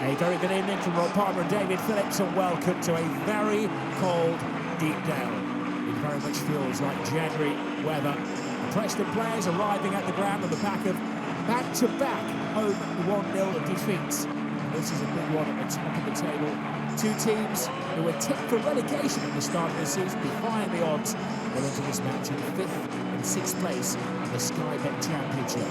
A very good evening from Rob Palmer and David Phillips, and welcome to a very cold Deepdale. It very much feels like January weather. The Preston players arriving at the ground on the back of back-to-back home 1-0 defeats. This is a big one at the top of the table. Two teams who were tipped for relegation at the start of the season, defying the odds. They're into this match in 5th and 6th place in the Sky Bet Championship.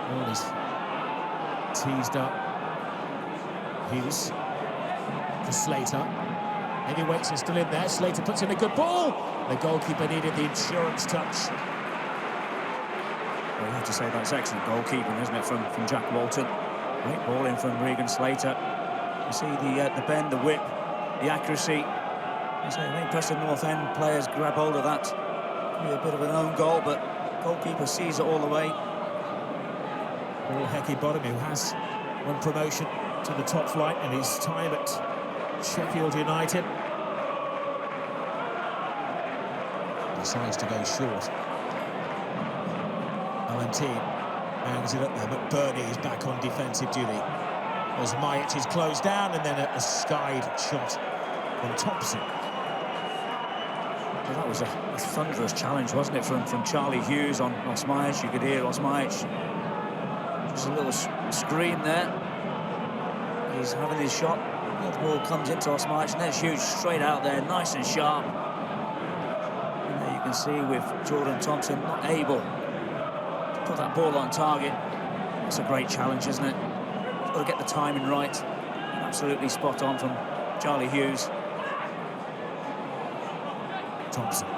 Ball is teased up. Hughes for Slater. Eddie Waits is still in there. Slater puts in a good ball. The goalkeeper needed the insurance touch. Well, you have to say that's excellent goalkeeping, isn't it, from Jack Walton. Great ball in from Regan Slater. You see the bend, the whip, the accuracy. I think Preston North End players grab hold of that. Could be a bit of an own goal, but goalkeeper sees it all the way. Paul Hecky-Bottom, who has won promotion to the top flight in his time at Sheffield United, decides to go short. Valentine hangs it up there, but Bernie is back on defensive duty. Osmajic is closed down, and then a skied shot from Thompson. Well, that was a thunderous challenge, wasn't it, from Charlie Hughes on Osmajic. You could hear Osmajic. Just a little scream there. He's having his shot. The ball comes into Osmajic, and there's Hughes straight out there, nice and sharp. And there you can see with Jordan Thompson not able to put that ball on target. It's a great challenge, isn't it? Got to get the timing right. Absolutely spot on from Charlie Hughes. Thompson.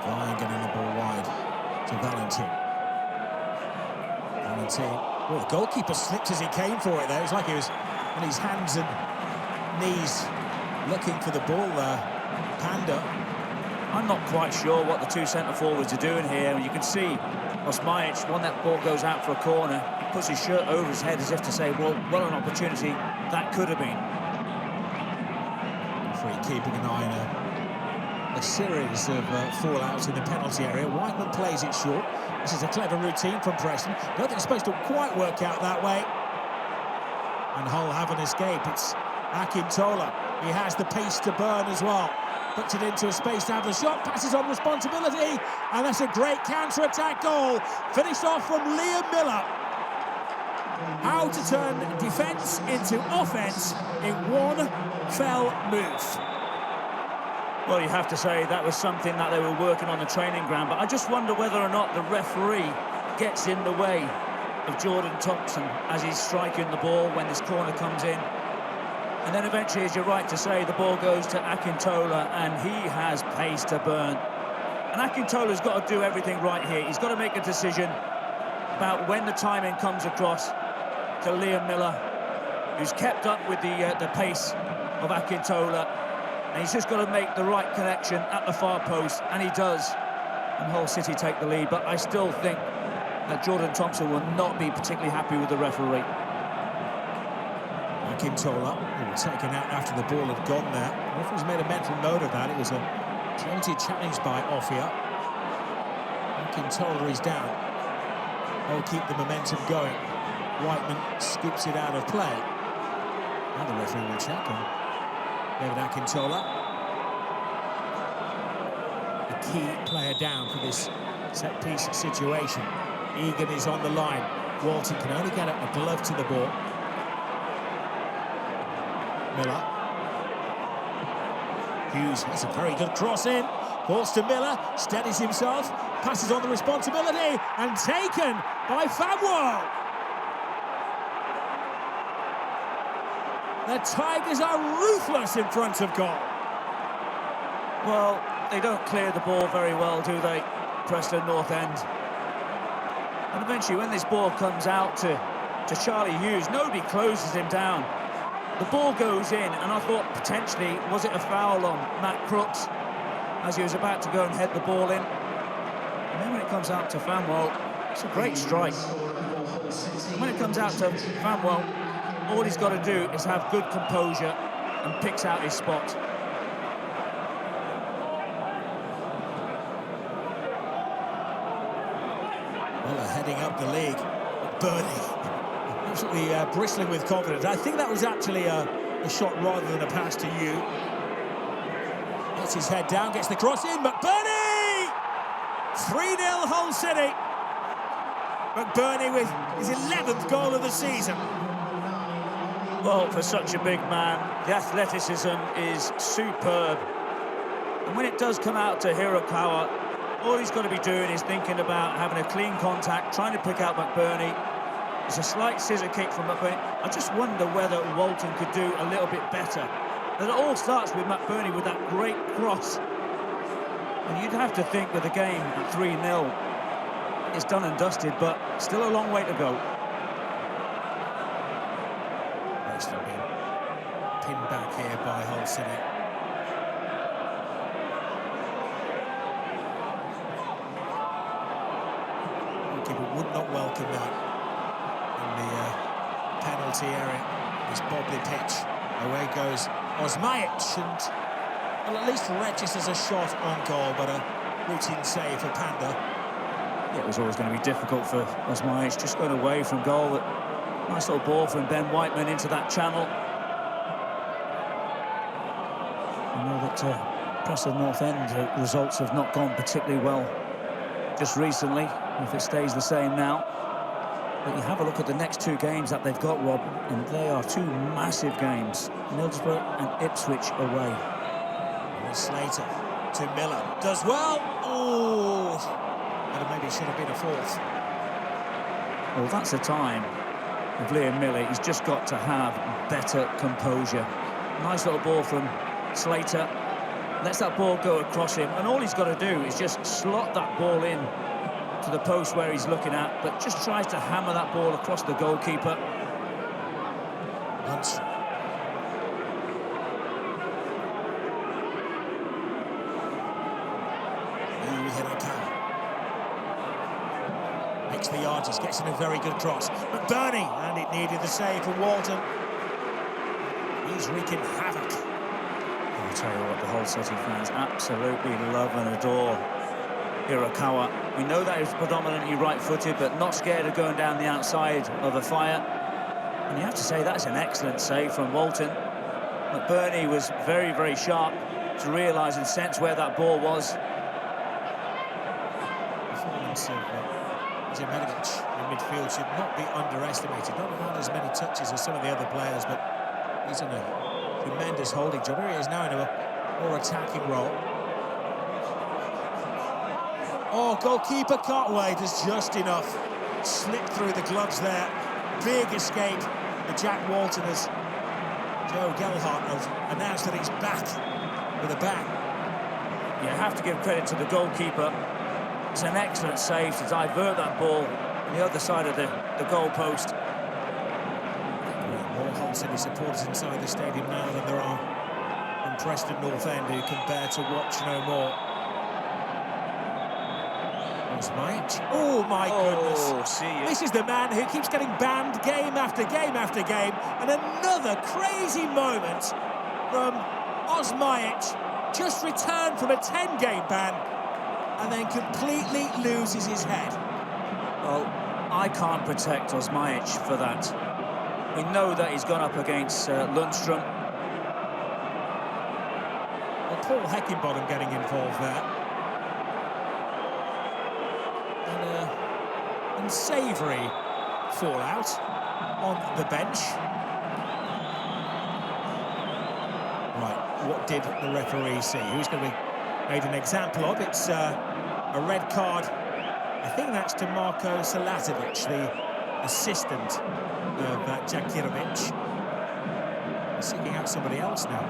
Ryan getting the ball wide to Valentine. Well, the goalkeeper slipped as he came for it there. It's like he was on his hands and knees looking for the ball there. Panda. I'm not quite sure what the two centre-forwards are doing here. You can see Osmajic, when that ball goes out for a corner, puts his shirt over his head as if to say, well, what an opportunity that could have been. Free keeping an eye on a series of fallouts in the penalty area. Whiteman plays it short. This is a clever routine from Preston. Don't think it's supposed to quite work out that way. And Hull have an escape. It's Akintola. He has the pace to burn as well. Puts it into a space to have the shot. Passes on responsibility. And that's a great counter-attack goal. Finished off from Liam Miller. How to turn defence into offence in one fell move. Well, you have to say that was something that they were working on the training ground, but I just wonder whether or not the referee gets in the way of Jordan Thompson as he's striking the ball when this corner comes in. And then eventually, as you're right to say, the ball goes to Akintola, and he has pace to burn. And Akintola's got to do everything right here. He's got to make a decision about when the timing comes across to Liam Miller, who's kept up with the pace of Akintola. And he's just got to make the right connection at the far post, and he does. And Hull City take the lead, but I still think that Jordan Thompson will not be particularly happy with the referee. Akintola, taken out after the ball had gone there. The referee's made a mental note of that. It was a talented challenge by Offia. Akintola is down. They'll keep the momentum going. Whiteman scoops it out of play. Now the referee will check on David Akintola. The key player down for this set-piece situation. Egan is on the line. Walton can only get a glove to the ball. Miller. Hughes has a very good cross in. Balls to Miller, steadies himself, passes on the responsibility, and taken by Famwell. The Tigers are ruthless in front of goal. Well, they don't clear the ball very well, do they, Preston North End? And eventually, when this ball comes out to Charlie Hughes, nobody closes him down. The ball goes in, and I thought potentially, was it a foul on Matt Crooks as he was about to go and head the ball in? And then when it comes out to Famwell, it's a great strike. And when it comes out to Famwell, all he's got to do is have good composure and picks out his spot. Well, they're heading up the league. Bernie, absolutely bristling with confidence. I think that was actually a shot rather than a pass to you. Gets his head down, gets the cross in. McBurney! 3-0 Hull City. McBurney with his 11th goal of the season. Well, for such a big man, the athleticism is superb. And when it does come out to Hirokawa, all he's got to be doing is thinking about having a clean contact, trying to pick out McBurney. It's a slight scissor kick from McBurney. I just wonder whether Walton could do a little bit better. And it all starts with McBurney with that great cross. And you'd have to think with the game at 3-0, it's done and dusted, but still a long way to go. Preston being pinned back here by Hull City. Goalkeeper would not welcome that in the penalty area. This bobbly pitch. Away goes Osmajic, and well, at least registers a shot on goal, but a routine save for Panda. Yeah, it was always going to be difficult for Osmajic, just going away from goal. But nice little ball from Ben Whiteman into that channel. I know that Preston North End results have not gone particularly well just recently, if it stays the same now. But you have a look at the next two games that they've got, Rob, and they are two massive games. Middlesbrough and Ipswich away. And Slater to Miller. Does well. Oh, but maybe it should have been a fourth. Well, that's the time of Liam Miller. He's just got to have better composure. Nice little ball from Slater. Lets that ball go across him, and all he's got to do is just slot that ball in to the post where he's looking at, but just tries to hammer that ball across the goalkeeper. Once. Makes the yards, gets in a very good cross. McBurney, and it needed the save from Walton. He's wreaking havoc. I'll tell you what, the Hull City fans absolutely love and adore Hirokawa. We know that he's predominantly right-footed, but not scared of going down the outside of a fire. And you have to say that's an excellent save from Walton. McBurney was very, very sharp to realise and sense where that ball was. Performance of Zemenovic in midfield should not be underestimated. Not as many touches as some of the other players, but he's in a tremendous holding job. Here he is now in a more attacking role. Oh, goalkeeper can't wait. There's just enough. Slipped through the gloves there. Big escape for Jack Walton as Joe Gelhardt has announced that he's back with a bang. You have to give credit to the goalkeeper. It's an excellent save to divert that ball on the other side of the goal post. More Hull City supporters inside the stadium now than there are in Preston North End who can bear to watch no more. Oh my goodness. See you. This is the man who keeps getting banned game after game after game, and another crazy moment from Osmajic, just returned from a 10-game ban and then completely loses his head. Well, I can't protect Osmajic for that. We know that he's gone up against Lundstrom. Well, Paul Heckingbottom getting involved there. Unsavoury fallout on the bench. Right, what did the referee see? Who's going to be made an example of? It's a red card. I think that's to Marko Salatovic, the assistant of Jakirovic. Seeking out somebody else now.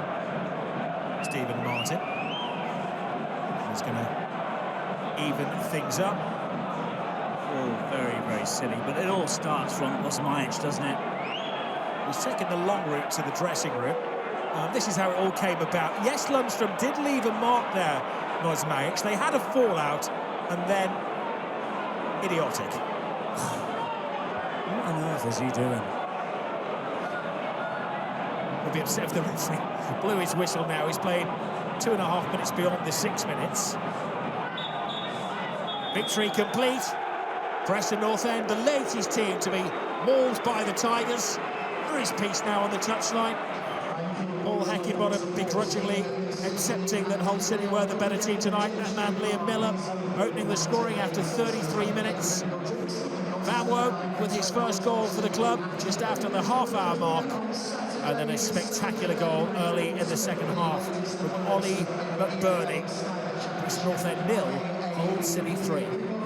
Stephen Martin. He's going to even things up. Oh, very, very silly. But it all starts from Osmajic, doesn't it? He's taken the long route to the dressing room. This is how it all came about. Yes, Lundstrom did leave a mark there, Osmajic. They had a fallout, and then idiotic. What on earth is he doing? He'll be upset if the referee blew his whistle now. He's played 2.5 minutes beyond the 6 minutes. Victory complete. Preston North End, the latest team to be mauled by the Tigers. There is peace now on the touchline. Paul Heckingbottom begrudgingly accepting that Hull City were the better team tonight. That man Liam Miller opening the scoring after 33 minutes. Van Woo with his first goal for the club just after the half-hour mark. And then a spectacular goal early in the second half from Ollie McBurney. Preston North End 0, Hull City 3.